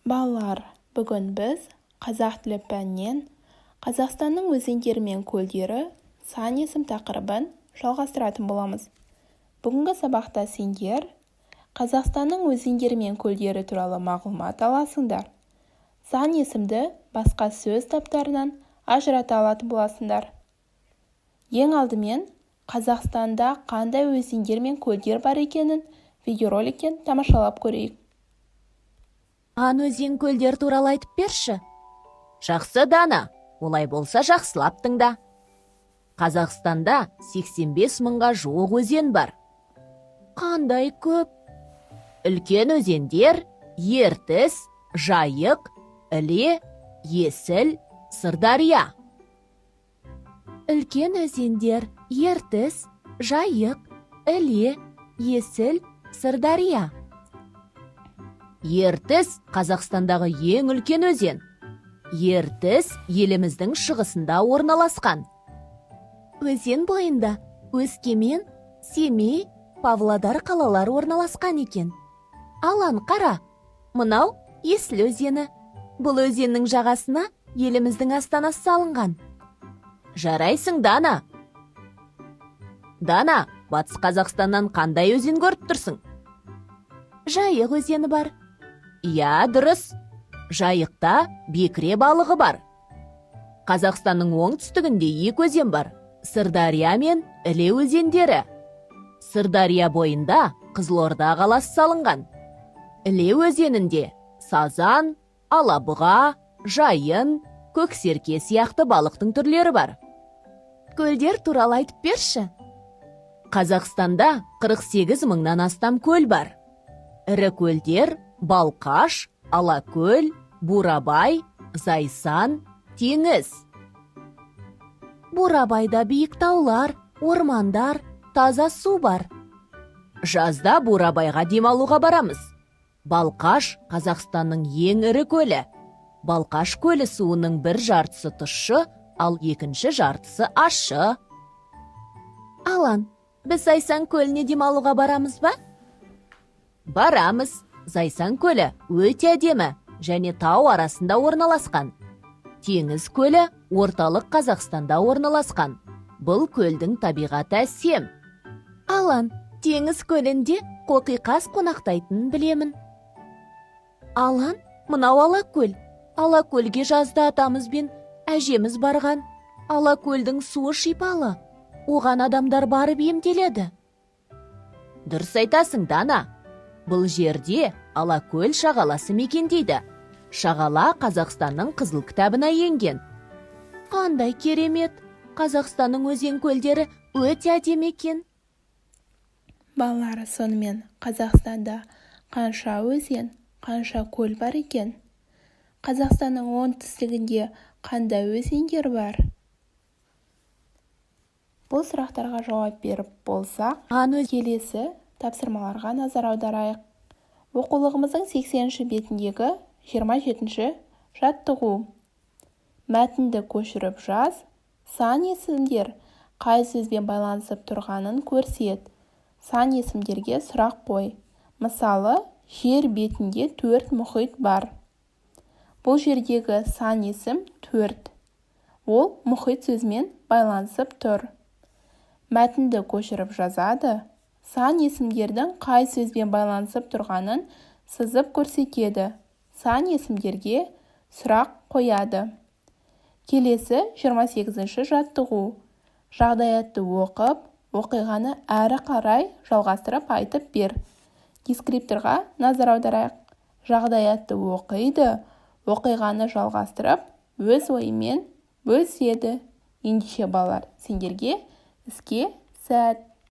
Балалар, бүгін біз қазақ тілі пәнінен Қазақстанның өзендері мен көлдері сан есім тақырыбын жалғастыратын боламыз. Бүгінгі сабақта сендер Қазақстанның өзендері мен көлдері туралы мағлұмат аласыңдар. Сан есімді басқа сөз таптарынан ажырата алатын боласыңдар. Ең алдымен Қазақстанда қандай өзендер мен көлдер бар екенін видеороликтен тамашалап көрейік. Өзен көлдер туралы айтып берші. Жақсы, Дана, олай болса жақсылап тыңда. Қазақстанда 85 мыңға жуық өзен бар. Қандай көп? Үлкен өзендер Ертіс, Жайық, Іле, Есіл, Сырдария. Үлкен өзендер Ертіс, Жайық, Іле, Есіл, Сырдария. Ертіс Қазақстандағы ең үлкен өзен. Ертіс еліміздің шығысында орналасқан. Өзен бойында Өскемен, Семей, Павлодар қалалары орналасқан екен. Алан қара, мынау Есіл өзені. Бұл өзеннің жағасына еліміздің астанасы салынған. Жарайсың, Дана. Дана, Батыс Қазақстаннан қандай өзен көріп тұрсың? Жайық өзені бар. Иә, дұрыс. Жайықта бекіре балығы бар. Қазақстанның оңтүстігінде екі өзен бар. Сырдария мен Іле өзендері. Сырдария бойында Қызылорда қаласы салынған. Іле өзенінде сазан, алабұға, жайын, көксерке сияқты балықтың түрлері бар. Көлдер туралы айтып берші. Қазақстанда 48 мыңнан астам көл бар. Ірі көлдер Балқаш, Алакөл, Бурабай, Зайсан, Теңіз. Бурабайда биік таулар, ормандар, таза су бар. Жазда Бурабайға демалуға барамыз. Балқаш Қазақстанның ең ірі көлі. Балқаш көлі суының бір жартысы тұщы, ал екінші жартысы ащы. Алан, біз Зайсан көліне демалуға барамыз ба? Барамыз. Зайсан көлі өте әдемі және тау арасында орналасқан. Теңіз көлі орталық Қазақстанда орналасқан. Бұл көлдің табиғаты әсем. Алан, теңіз көлінде қоқиқаз қонақтайтынын білемін. Алан, мынау Алакөл. Алакөлге жазда атамыз бен әжеміз барған. Алакөлдің суы шипалы. Оған адамдар барып емделеді. Дұрыс айтасың, Дана. Бұл жерде Алакөл шағаласы мекендейді. Шағала Қазақстанның қызыл кітабына енген. Қандай керемет! Қазақстанның өзен көлдері өте әдемі екен. Балалар, сонымен Қазақстанда қанша өзен, қанша көл бар екен? Қазақстанның оңтүстігінде қандай өзендер бар? Бұл сұрақтарға жауап беріп болсақ, келесі тапсырмаларға назар аударайық. Оқулығымыздың 80-ші бетіндегі 27-ші жаттығу. Мәтінді көшіріп жаз, сан есімдер қай сөзбен байланысып тұрғанын көрсет. Сан есімдерге сұрақ қой. Мысалы, жер бетінде 4 мұхит бар. Бұл жердегі сан есім 4. Ол мұхит сөзімен байланысып тұр. Мәтінді көшіріп жазады. Сан есімдердің қай сөзбен байланысып тұрғанын сызып көрсетеді. Сан есімдерге сұрақ қояды. Келесі 28-ші жаттығу. Жағдаятты оқып, оқиғаны әрі қарай жалғастырып айтып бер. Дескрипторға назар аударайық. Жағдаятты оқиды, оқиғаны жалғастырып, өз ойымен бөліседі. Ендеше балалар, сендерге іске сәт!